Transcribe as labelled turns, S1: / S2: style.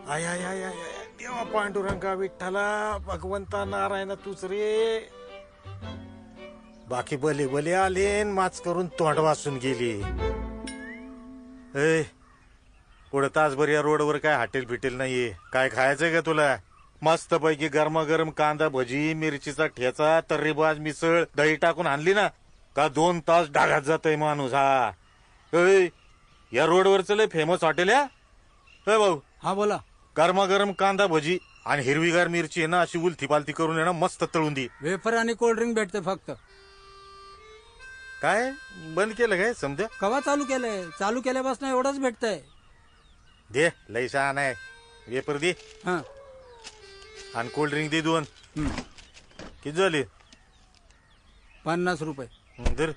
S1: I I I I I, देवा पांडुरंगा विठ्ठला भगवंता नारायण तूच रे. बाकी भले भले आले न माच करून तोंड वाचून गेली. ए पुढे तासभर या रोडवर काय हॉटेल फिटेल नाहीये. काय खायचंय का तुला? मस्त पैकी गरमागरम कांदा भजी, मिरचीचा ठेचा, तर्रीबाज मिसळ, दही टाकून आणली ना का 2 तास डागात जातय माणूस. हा ए, या रोडवरच लय फेमस हॉटेल या. भाऊ
S2: हा बोला.
S1: गरमागरम कांदा भजी आणि हिरवीगार मिरची आहे ना, अशी उलथी पालथी करून आहे ना मस्त तळून दे.
S2: वेफर आणि कोल्ड्रिंक भेटते फक्त.
S1: काय बंद केलं काय समजा?
S2: कवा चालू केलंय? चालू केल्यापासून एवढंच भेटतंय.
S1: दे लय छान आहे. वेपर दे
S2: हा
S1: आणि कोल्ड्रिंक दे 2. किती झाले?
S2: 50 रुपये.
S1: धर.